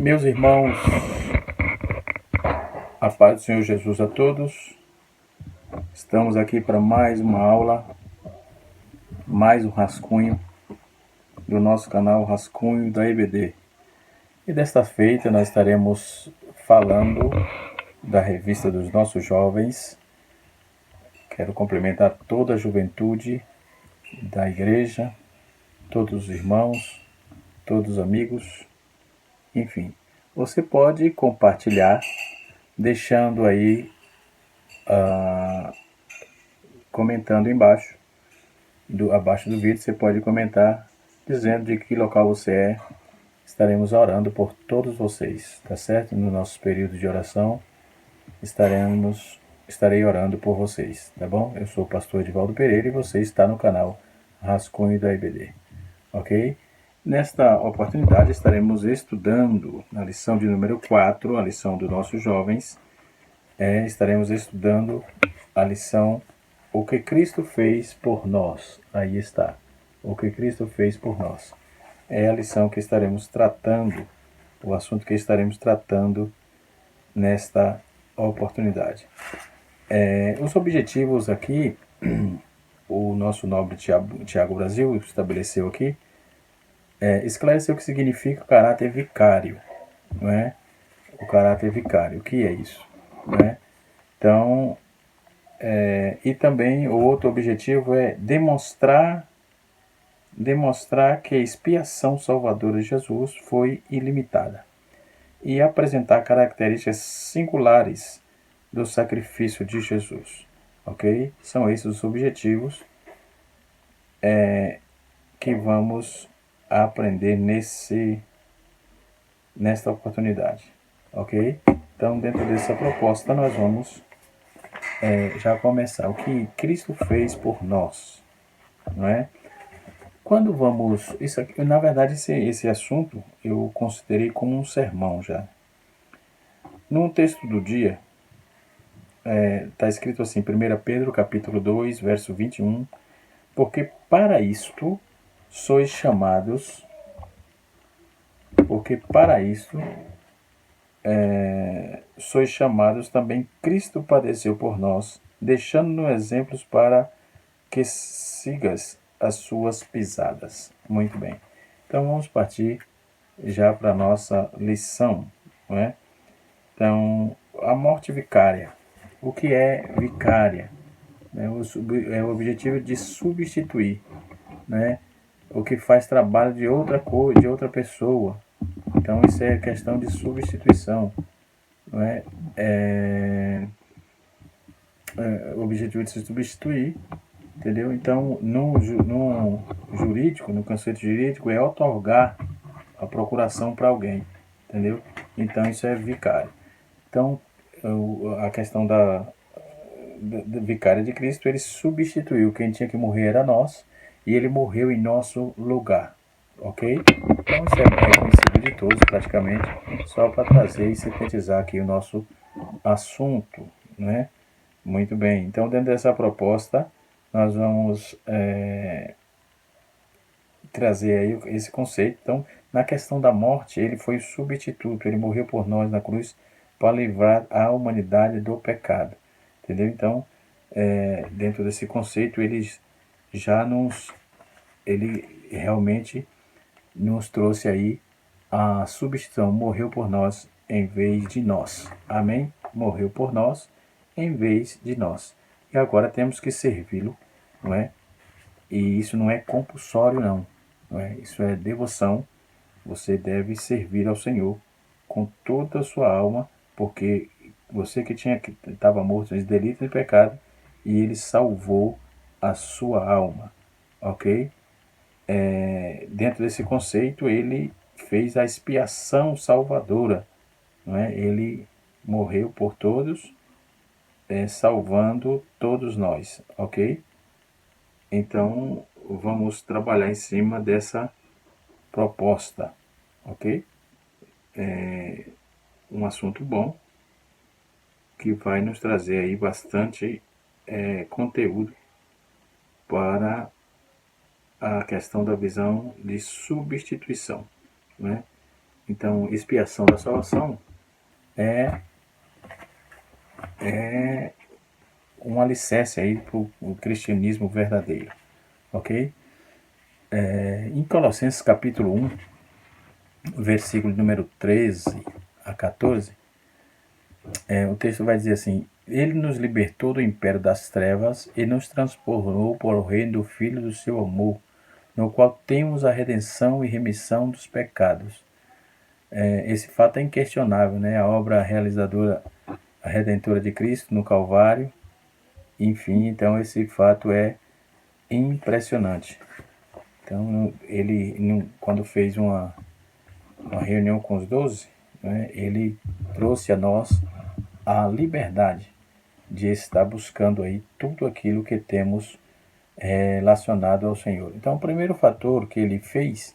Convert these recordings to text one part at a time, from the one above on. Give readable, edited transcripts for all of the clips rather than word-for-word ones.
Meus irmãos, a paz do Senhor Jesus a todos. Estamos aqui para mais uma aula, mais um rascunho do nosso canal Rascunho da EBD. E desta feita nós estaremos falando da revista dos nossos jovens. Quero cumprimentar toda a juventude da igreja, todos os irmãos, todos os amigos, enfim. Você pode compartilhar, deixando aí comentando abaixo do vídeo, você pode comentar dizendo de que local você é. Estaremos orando por todos vocês, tá certo? No nosso período de oração, estarei orando por vocês, tá bom? Eu sou o pastor Edivaldo Pereira e você está no canal Rascunho da IBD, ok? Nesta oportunidade estaremos estudando na lição de número 4, a lição dos nossos jovens. Estaremos estudando a lição O que Cristo fez por nós. Aí está. O que Cristo fez por nós. É a lição que estaremos tratando, o assunto que estaremos tratando nesta oportunidade. Os objetivos aqui, o nosso nobre Tiago Brasil estabeleceu aqui, esclarecer o que significa o caráter vicário, não é? O caráter vicário, o que é isso? Não é? Então, e também o outro objetivo é demonstrar que a expiação salvadora de Jesus foi ilimitada e apresentar características singulares do sacrifício de Jesus, ok? São esses os objetivos que vamos aprender nesta oportunidade, ok? Então, dentro dessa proposta, nós vamos já começar. O que Cristo fez por nós, não é? Quando vamos... Isso aqui, na verdade, esse assunto eu considerei como um sermão já. No texto do dia, está escrito assim, 1 Pedro capítulo 2, verso 21, porque para isto sois chamados, sois chamados também Cristo padeceu por nós, deixando-nos exemplos para que sigas as suas pisadas. Muito bem. Então vamos partir já para a nossa lição, não é? Então, a morte vicária. O que é vicária? É o objetivo de substituir, né? O que faz trabalho de outra coisa, de outra pessoa. Então isso é questão de substituição, não é? O objetivo de se substituir, entendeu? Então no jurídico, no conceito jurídico, é otorgar a procuração para alguém, entendeu? Então isso é vicário. Então a questão da vicária de Cristo, ele substituiu. Quem tinha que morrer era nós, e ele morreu em nosso lugar, ok? Então isso é reconhecido de todos praticamente, só para trazer e sintetizar aqui o nosso assunto, né? Muito bem, então dentro dessa proposta nós vamos trazer aí esse conceito. Então, na questão da morte, ele foi o substituto, ele morreu por nós na cruz para livrar a humanidade do pecado, entendeu? Então, dentro desse conceito, ele realmente nos trouxe aí a substituição, morreu por nós em vez de nós, amém? Morreu por nós em vez de nós, e agora temos que servi-lo, não é? E isso não é compulsório não é? Isso é devoção. Você deve servir ao Senhor com toda a sua alma, porque você que estava morto em delito e pecado, e ele salvou a sua alma, ok? Dentro desse conceito, ele fez a expiação salvadora, não é? Ele morreu por todos, salvando todos nós, ok? Então, vamos trabalhar em cima dessa proposta, ok? Um assunto bom que vai nos trazer aí bastante conteúdo para a questão da visão de substituição, né? Então, expiação da salvação é um alicerce aí para o cristianismo verdadeiro, ok? Em Colossenses capítulo 1, versículo número 13 a 14, o texto vai dizer assim: Ele nos libertou do império das trevas e nos transformou por o reino do Filho do seu amor, no qual temos a redenção e remissão dos pecados. Esse fato é inquestionável, né? A obra realizadora, a redentora de Cristo no Calvário, enfim, então esse fato é impressionante. Então, ele, quando fez uma reunião com os 12, né, ele trouxe a nós a liberdade de estar buscando aí tudo aquilo que temos relacionado ao Senhor. Então, o primeiro fator que ele fez,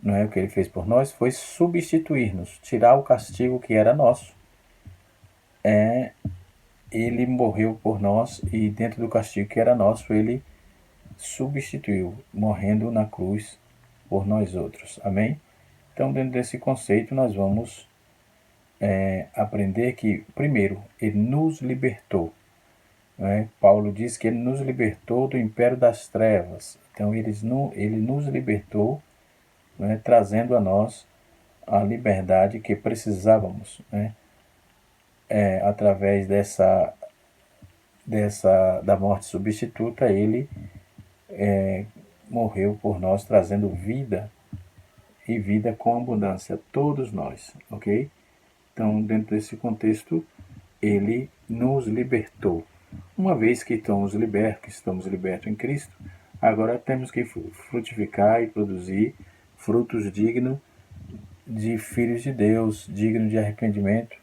não é o que ele fez por nós, foi substituir-nos, tirar o castigo que era nosso. Ele morreu por nós e dentro do castigo que era nosso, ele substituiu, morrendo na cruz por nós outros. Amém? Então, dentro desse conceito, nós vamos aprender que, primeiro, ele nos libertou. Né? Paulo diz que ele nos libertou do império das trevas. Então, ele nos libertou, né, trazendo a nós a liberdade que precisávamos, né? Através da morte substituta, ele morreu por nós, trazendo vida e vida com abundância, todos nós, ok? Então, dentro desse contexto, ele nos libertou. Uma vez que estamos libertos em Cristo, agora temos que frutificar e produzir frutos dignos de filhos de Deus, dignos de arrependimento,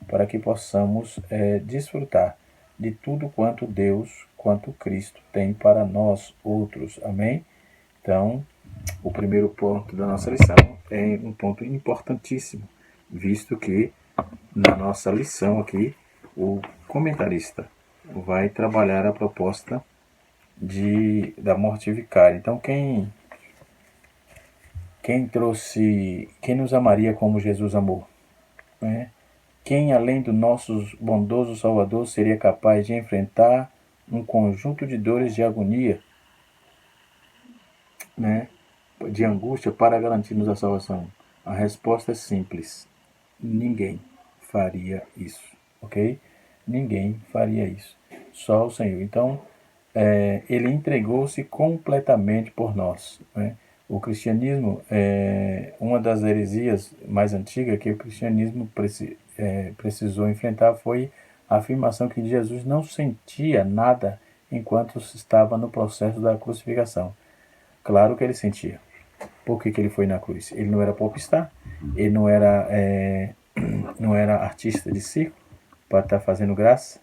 para que possamos desfrutar de tudo quanto Deus, quanto Cristo tem para nós outros. Amém? Então, o primeiro ponto da nossa lição é um ponto importantíssimo, visto que na nossa lição aqui, o comentarista vai trabalhar a proposta da morte vicária. Então, quem nos amaria como Jesus amou? Né? Quem, além do nosso bondoso Salvador, seria capaz de enfrentar um conjunto de dores de agonia, né, de angústia para garantir-nos a salvação? A resposta é simples: ninguém faria isso, ok? Ninguém faria isso, só o Senhor. Então, ele entregou-se completamente por nós, né? O cristianismo, uma das heresias mais antigas que o cristianismo precisou enfrentar foi a afirmação que Jesus não sentia nada enquanto estava no processo da crucificação. Claro que ele sentia. Por que ele foi na cruz? Ele não era popstar, ele não era artista de circo para estar fazendo graça.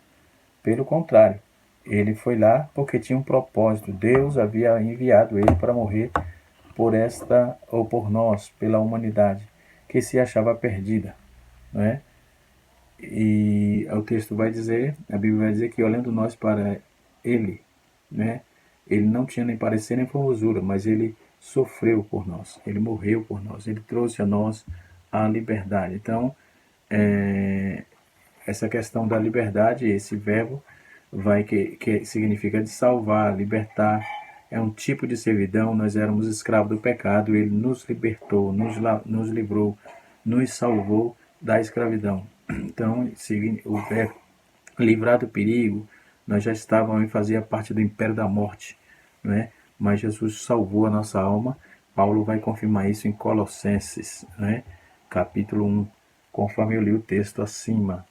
Pelo contrário, ele foi lá porque tinha um propósito. Deus havia enviado ele para morrer por nós, pela humanidade, que se achava perdida, não é? E o texto vai dizer, a Bíblia vai dizer que olhando nós para ele, né, ele não tinha nem parecer nem formosura, mas ele sofreu por nós, ele morreu por nós, ele trouxe a nós a liberdade. Então, essa questão da liberdade, esse verbo que significa de salvar, libertar, é um tipo de servidão. Nós éramos escravos do pecado, ele nos libertou, nos livrou, nos salvou da escravidão. Então, o verbo livrar do perigo, nós já estávamos e fazia parte do império da morte, né? Mas Jesus salvou a nossa alma. Paulo vai confirmar isso em Colossenses, né? Capítulo 1, conforme eu li o texto acima,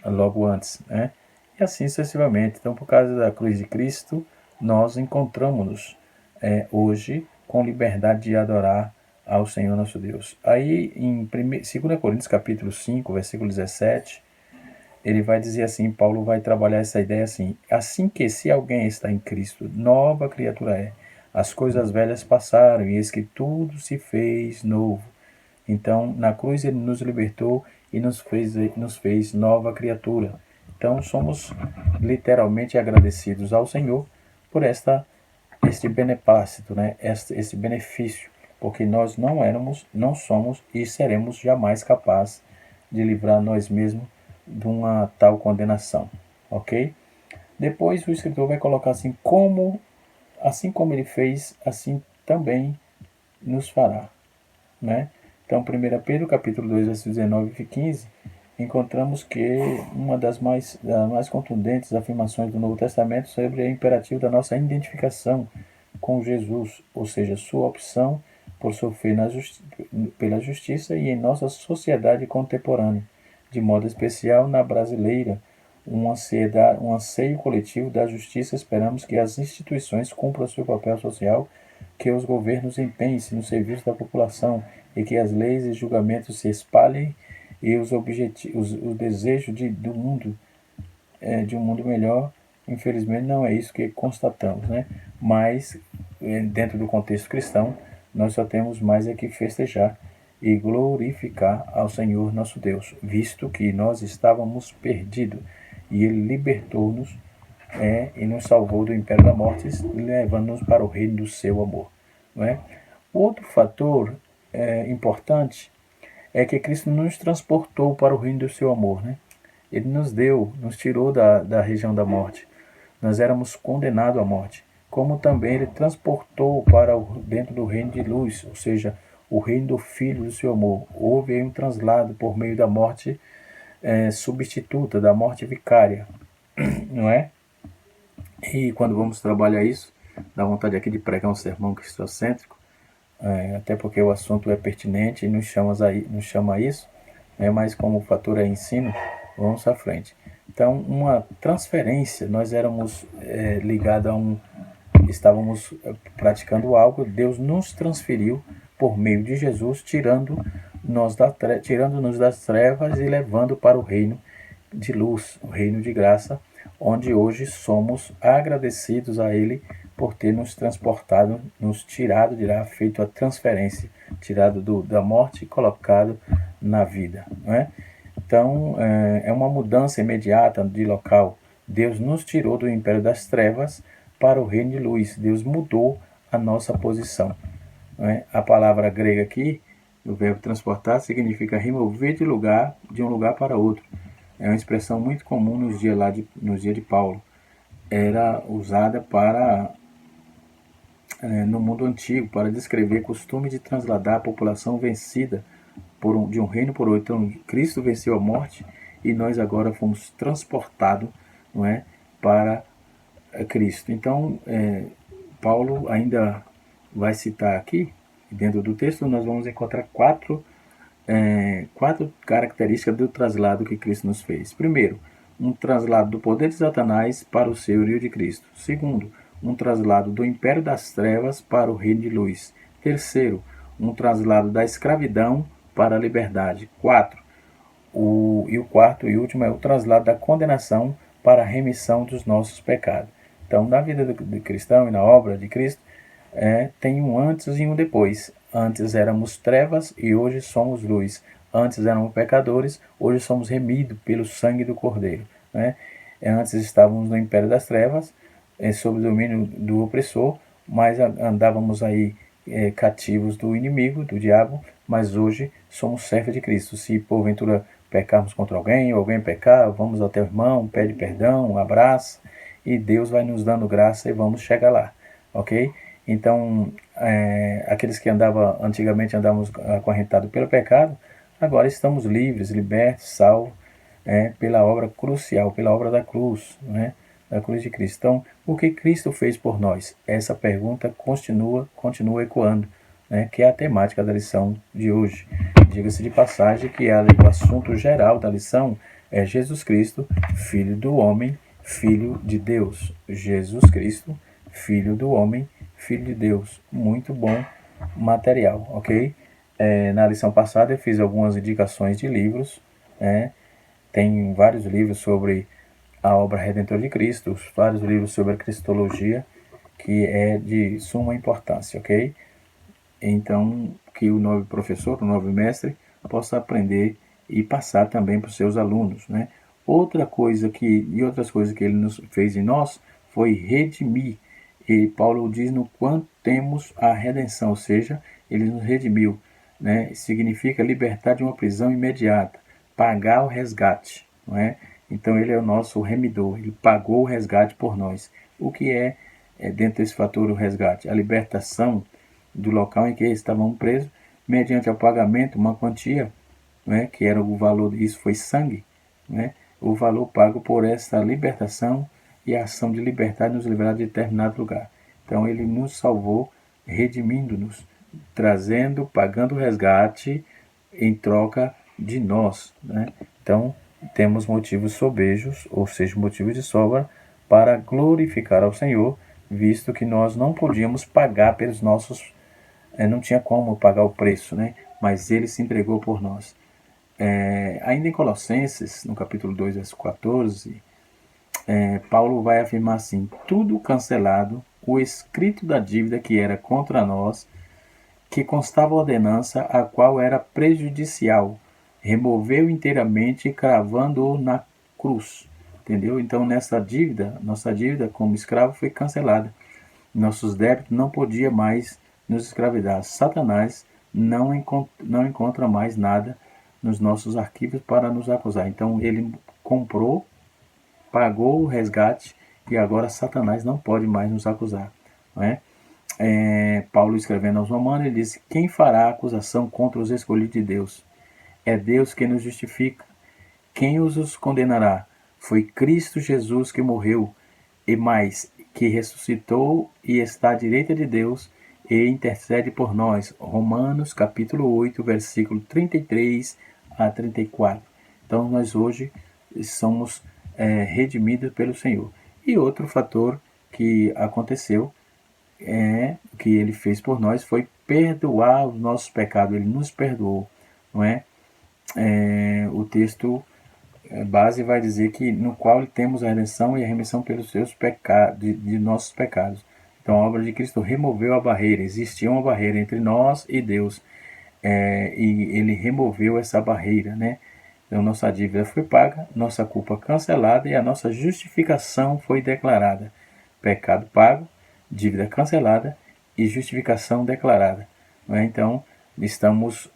logo antes, né? E assim sucessivamente. Então, por causa da cruz de Cristo, nós encontramos-nos hoje com liberdade de adorar ao Senhor nosso Deus. Aí, em 2 Coríntios capítulo 5, versículo 17, ele vai dizer assim, Paulo vai trabalhar essa ideia assim que se alguém está em Cristo, nova criatura é. As coisas velhas passaram e eis que tudo se fez novo. Então, na cruz ele nos libertou e nos fez nova criatura. Então, somos literalmente agradecidos ao Senhor por este beneplácito, né? Este benefício, porque nós não éramos, não somos e seremos jamais capazes de livrar nós mesmos de uma tal condenação, ok? Depois o escritor vai colocar assim como ele fez, assim também nos fará, né? Então, 1 Pedro, capítulo 2, versículos 19 e 15, encontramos que uma das mais contundentes afirmações do Novo Testamento sobre o imperativo da nossa identificação com Jesus, ou seja, sua opção por sofrer pela justiça e em nossa sociedade contemporânea, de modo especial na brasileira, um anseio coletivo da justiça. Esperamos que as instituições cumpram seu papel social, que os governos empenhem-se no serviço da população e que as leis e julgamentos se espalhem e o desejo do mundo, de um mundo melhor. Infelizmente não é isso que constatamos, né? Mas dentro do contexto cristão, nós só temos mais é que festejar e glorificar ao Senhor nosso Deus, visto que nós estávamos perdidos e Ele libertou-nos e nos salvou do império da morte, levando-nos para o reino do seu amor. Não é? Outro fator importante é que Cristo nos transportou para o reino do seu amor. Né? Ele nos tirou da região da morte. Nós éramos condenados à morte. Como também Ele transportou para dentro do reino de luz, ou seja, o reino do Filho do seu amor. Houve um translado por meio da morte substituta, da morte vicária, não é? E quando vamos trabalhar isso, dá vontade aqui de pregar um sermão cristocêntrico, até porque o assunto é pertinente e nos chama a isso, mas como o fator é ensino, vamos à frente. Então, uma transferência, nós éramos ligados estávamos praticando algo, Deus nos transferiu por meio de Jesus, tirando-nos das trevas e levando para o reino de luz, o reino de graça, onde hoje somos agradecidos a Ele por ter nos transportado, nos tirado de lá, feito a transferência, tirado da morte e colocado na vida. Não é? Então, é uma mudança imediata de local. Deus nos tirou do império das trevas para o reino de luz. Deus mudou a nossa posição. Não é? A palavra grega aqui, o verbo transportar, significa remover de um lugar para outro. É uma expressão muito comum nos dias de Paulo. Era usada no mundo antigo para descrever costume de trasladar a população vencida de um reino por outro. Então, Cristo venceu a morte e nós agora fomos transportados, não é, para Cristo. Então, Paulo ainda vai citar aqui, dentro do texto, nós vamos encontrar quatro características do traslado que Cristo nos fez. Primeiro, um traslado do poder de Satanás para o senhorio de Cristo. Segundo, um traslado do império das trevas para o reino de luz. Terceiro, um traslado da escravidão para a liberdade. O quarto e último é o traslado da condenação para a remissão dos nossos pecados. Então, na vida do cristão e na obra de Cristo, tem um antes e um depois. Antes éramos trevas e hoje somos luz. Antes éramos pecadores, hoje somos remidos pelo sangue do Cordeiro. Né? Antes estávamos no império das trevas, sob o domínio do opressor, mas andávamos aí cativos do inimigo, do diabo, mas hoje somos servos de Cristo. Se porventura pecarmos contra alguém, ou alguém pecar, vamos ao teu irmão, pede perdão, abraça, e Deus vai nos dando graça e vamos chegar lá, ok? Então, aqueles que antigamente andávamos acorrentados pelo pecado, agora estamos livres, libertos, salvos, pela obra crucial, pela obra da cruz, né? Da cruz de Cristo. Então, o que Cristo fez por nós? Essa pergunta continua ecoando, né? Que é a temática da lição de hoje. Diga-se de passagem que o assunto geral da lição é Jesus Cristo, Filho do Homem, Filho de Deus. Jesus Cristo, Filho do Homem, Filho de Deus. Muito bom material, ok? Na lição passada eu fiz algumas indicações de livros, tem vários livros sobre a obra redentora de Cristo, vários livros sobre a cristologia, que é de suma importância, ok? Então, que o novo professor, o novo mestre, possa aprender e passar também para os seus alunos, né? Outras coisas que ele nos fez em nós foi redimir. E Paulo diz no quanto temos a redenção, ou seja, ele nos redimiu, né? Significa libertar de uma prisão imediata, pagar o resgate, não é? Então ele é o nosso remidor, ele pagou o resgate por nós. O que é dentro desse fator o resgate? A libertação do local em que estavam presos, mediante o pagamento, uma quantia, né, que era o valor, isso foi sangue, né, o valor pago por essa libertação e a ação de libertar e nos livrar de determinado lugar. Então ele nos salvou, redimindo-nos, trazendo, pagando o resgate em troca de nós, né? Então temos motivos sobejos, ou seja, motivos de sobra, para glorificar ao Senhor, visto que nós não podíamos pagar pelos nossos, não tinha como pagar o preço, né? Mas ele se entregou por nós. Ainda em Colossenses, no capítulo 2, verso 14, Paulo vai afirmar assim: tudo cancelado, o escrito da dívida que era contra nós, que constava ordenança, a qual era prejudicial, removeu inteiramente, cravando-o na cruz. Entendeu? Então, nessa dívida, nossa dívida como escravo foi cancelada. Nossos débitos não podia mais nos escravidar. Satanás não encontra mais nada nos nossos arquivos para nos acusar. Então, ele comprou, pagou o resgate e agora Satanás não pode mais nos acusar. Não é? Paulo escrevendo aos Romanos, ele diz: quem fará acusação contra os escolhidos de Deus? É Deus que nos justifica. Quem os condenará? Foi Cristo Jesus que morreu, e mais, que ressuscitou e está à direita de Deus e intercede por nós. Romanos capítulo 8, versículo 33 a 34. Então nós hoje somos redimidos pelo Senhor. E outro fator que aconteceu, que ele fez por nós, foi perdoar os nossos pecados. Ele nos perdoou, não é? O texto base vai dizer que no qual temos a redenção e a remissão pelos seus pecados, de nossos pecados. Então a obra de Cristo removeu a barreira. Existia uma barreira entre nós e Deus, e ele removeu essa barreira, né? Então nossa dívida foi paga, nossa culpa cancelada e a nossa justificação foi declarada. Pecado pago, dívida cancelada e justificação declarada. Né? Então estamos,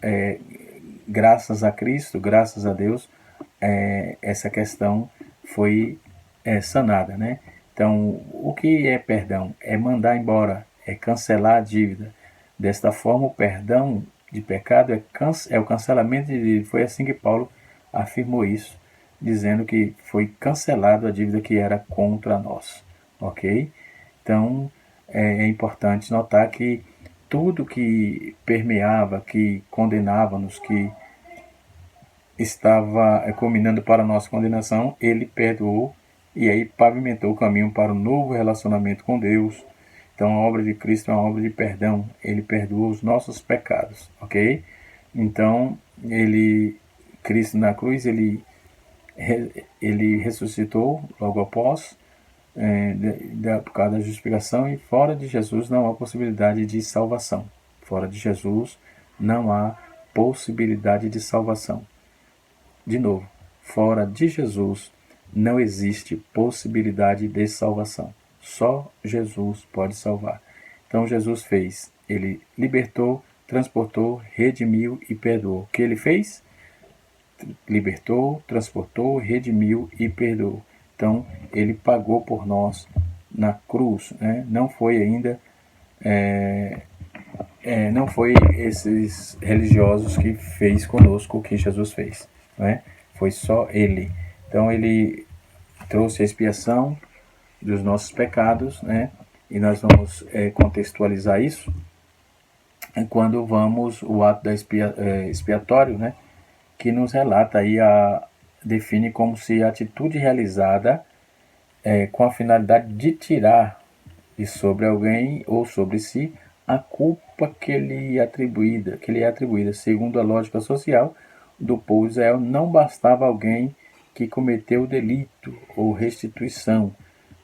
graças a Cristo, graças a Deus, essa questão foi sanada, né? Então, o que é perdão? É mandar embora, é cancelar a dívida. Desta forma, o perdão de pecado é o cancelamento de dívida. Foi assim que Paulo afirmou isso, dizendo que foi cancelado a dívida que era contra nós, ok? Então, é importante notar que tudo que permeava, que condenava-nos, que estava culminando para a nossa condenação, ele perdoou e aí pavimentou o caminho para um novo relacionamento com Deus. Então a obra de Cristo é uma obra de perdão, ele perdoou os nossos pecados, ok? Então Cristo na cruz, ele ressuscitou logo após, por causa da justificação, e fora de Jesus não há possibilidade de salvação. Fora de Jesus não há possibilidade de salvação. De novo, fora de Jesus não existe possibilidade de salvação. Só Jesus pode salvar. Então Jesus fez, ele libertou, transportou, redimiu e perdoou. O que ele fez? Libertou, transportou, redimiu e perdoou. Então ele pagou por nós na cruz, né? Não foi ainda não foi esses religiosos que fez conosco o que Jesus fez, né? Foi só ele. Então ele trouxe a expiação dos nossos pecados, né? E nós vamos contextualizar isso quando vamos o ato da expiatório, né? Que nos relata aí define como se a atitude realizada com a finalidade de tirar de sobre alguém ou sobre si a culpa que lhe é atribuída. Segundo a lógica social do povo de Israel, não bastava alguém que cometeu delito ou restituição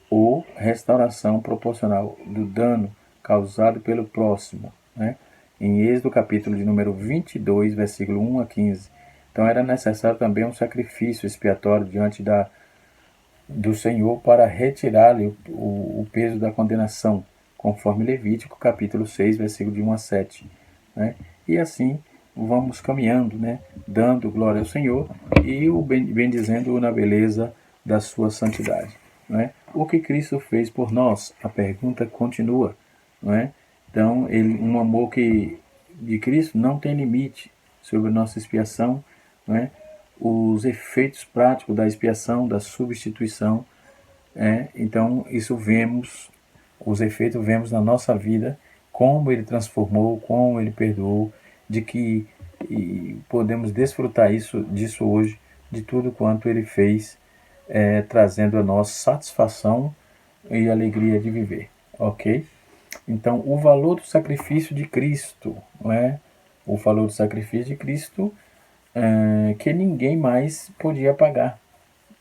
ou restauração proporcional do dano causado pelo próximo, né? Em Êxodo capítulo de número 22, versículo 1 a 15. Então era necessário também um sacrifício expiatório diante do Senhor para retirar-lhe o peso da condenação, conforme Levítico capítulo 6, versículo de 1 a 7. né? E assim vamos caminhando, né? Dando glória ao Senhor e o bendizendo na beleza da sua santidade, né? O que Cristo fez por nós? A pergunta continua, né? Então, um amor de Cristo não tem limite sobre a nossa expiação, né? Os efeitos práticos da expiação, da substituição, então isso os efeitos vemos na nossa vida, como ele transformou, como ele perdoou, de que podemos desfrutar disso hoje, de tudo quanto ele fez, trazendo a nós satisfação e alegria de viver, ok? Então, o valor do sacrifício de Cristo, não é? O valor do sacrifício de Cristo que ninguém mais podia pagar,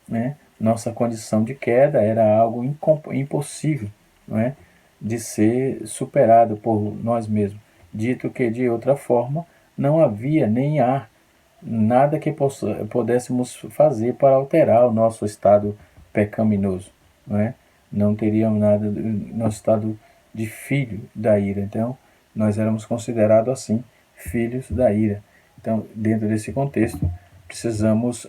né? Nossa condição de queda era algo impossível, não é? De ser superado por nós mesmos. Dito que de outra forma não havia nem há nada que pudéssemos fazer para alterar o nosso estado pecaminoso, não é? Não teríamos nada nosso estado de filho da ira. Então, nós éramos considerados assim, filhos da ira. Então, dentro desse contexto, precisamos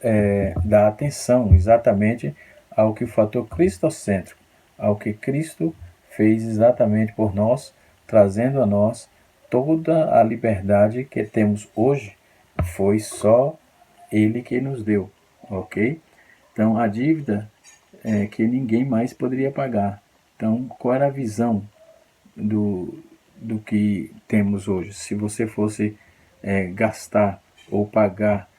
dar atenção exatamente ao que o fator cristocêntrico, ao que Cristo fez exatamente por nós, trazendo a nós toda a liberdade que temos hoje, foi só Ele que nos deu, ok? Então, a dívida é que ninguém mais poderia pagar. Então, qual era a visão do que temos hoje? Se você fosse gastar ou pagar,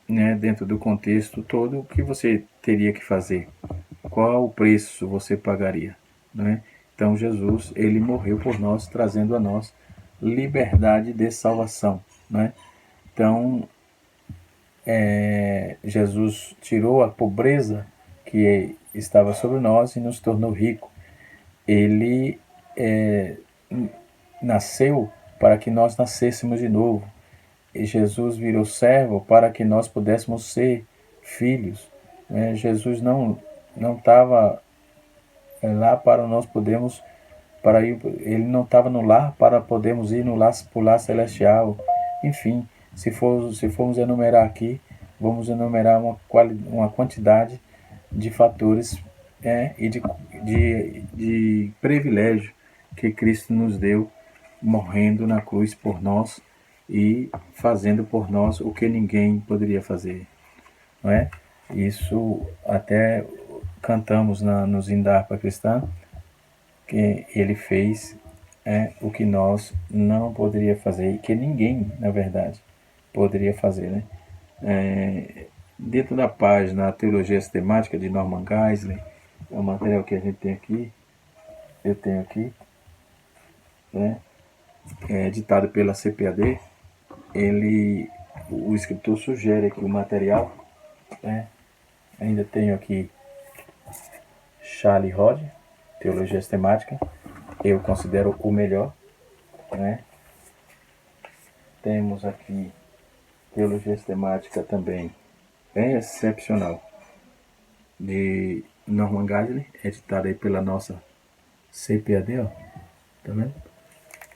né, dentro do contexto todo, o que você teria que fazer? Qual o preço você pagaria, né? Então Jesus, ele morreu por nós, trazendo a nós liberdade de salvação, né? Então Jesus tirou a pobreza que estava sobre nós e nos tornou rico. Ele nasceu para que nós nascêssemos de novo. E Jesus virou servo para que nós pudéssemos ser filhos, né? Jesus não estava lá para nós podermos ele não estava no lar para podermos ir no lar, pro lar celestial. Enfim, se formos enumerar aqui, vamos enumerar uma quantidade de fatores e de privilégio que Cristo nos deu, morrendo na cruz por nós e fazendo por nós o que ninguém poderia fazer, não é? Isso até cantamos no Zindarpa Cristã, que ele fez o que nós não poderia fazer e que ninguém, na verdade, poderia fazer, né? Dentro da página Teologia Sistemática de Norman Geisler, é o material que a gente tem aqui, eu tenho aqui, né? Editado pela CPAD, o escritor sugere aqui o material, né? Ainda tenho aqui Charlie Rod, Teologia Sistemática, eu considero o melhor, né? Temos aqui Teologia Sistemática também, bem excepcional, de Norman Geisler, editado aí pela nossa CPAD, ó, tá vendo?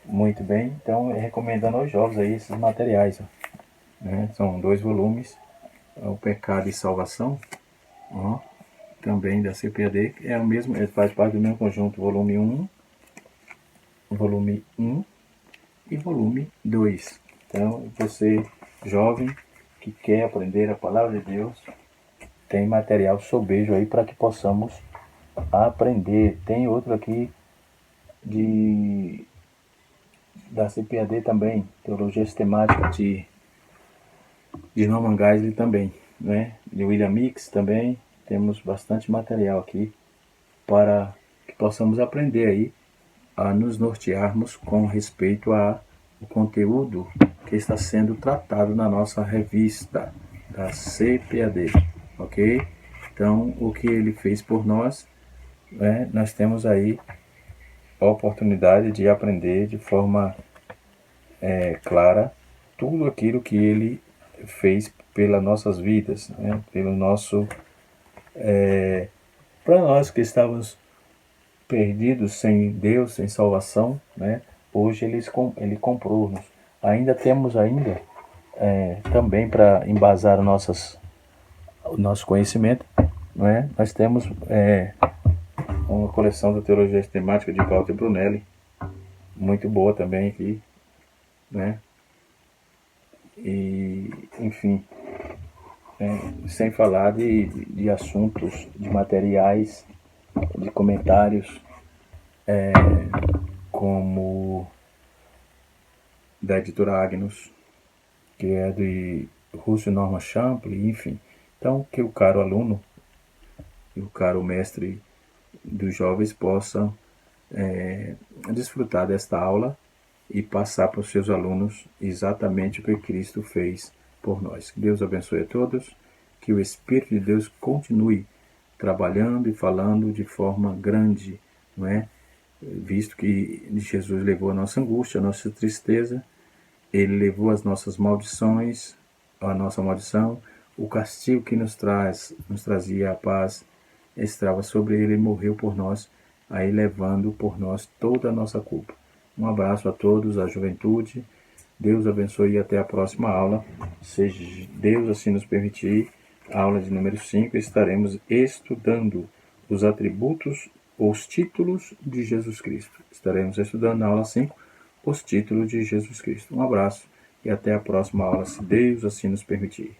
Muito bem, então recomendando aos jovens aí esses materiais, ó, né? São 2 volumes, O Pecado e Salvação, ó, também da CPAD, é o mesmo, faz parte do mesmo conjunto, volume 1 e volume 2. Então, você jovem que quer aprender a palavra de Deus, tem material sobejo aí para que possamos aprender. Tem outro aqui da CPAD também, Teologia Sistemática de Norman Geisler também, né? De William Mix também. Temos bastante material aqui para que possamos aprender aí a nos nortearmos com respeito ao conteúdo que está sendo tratado na nossa revista da CPAD, ok? Então, o que ele fez por nós, nós temos aí a oportunidade de aprender de forma clara tudo aquilo que ele fez pelas nossas vidas, né? Pelo nosso para nós que estávamos perdidos, sem Deus, sem salvação, né? Hoje ele comprou-nos. Ainda temos também para embasar o nosso conhecimento, não é? Nós temos uma coleção da teologia sistemática de Walter Brunelli, muito boa também aqui, né? E, enfim, sem falar de assuntos, de materiais, de comentários, como da editora Agnus, que é de Russell Norman Champlin, enfim. Então, que o caro aluno e o caro mestre dos jovens possam desfrutar desta aula e passar para os seus alunos exatamente o que Cristo fez por nós. Que Deus abençoe a todos, que o Espírito de Deus continue trabalhando e falando de forma grande, não é? Visto que Jesus levou a nossa angústia, a nossa tristeza, ele levou as nossas maldições, a nossa maldição, o castigo que nos trazia a paz, estava sobre ele e morreu por nós, aí levando por nós toda a nossa culpa. Um abraço a todos, a juventude. Deus abençoe e até a próxima aula. Se Deus assim nos permitir, a aula de número 5, estaremos estudando os atributos, os títulos de Jesus Cristo. Estaremos estudando na aula 5 os títulos de Jesus Cristo. Um abraço e até a próxima aula, se Deus assim nos permitir.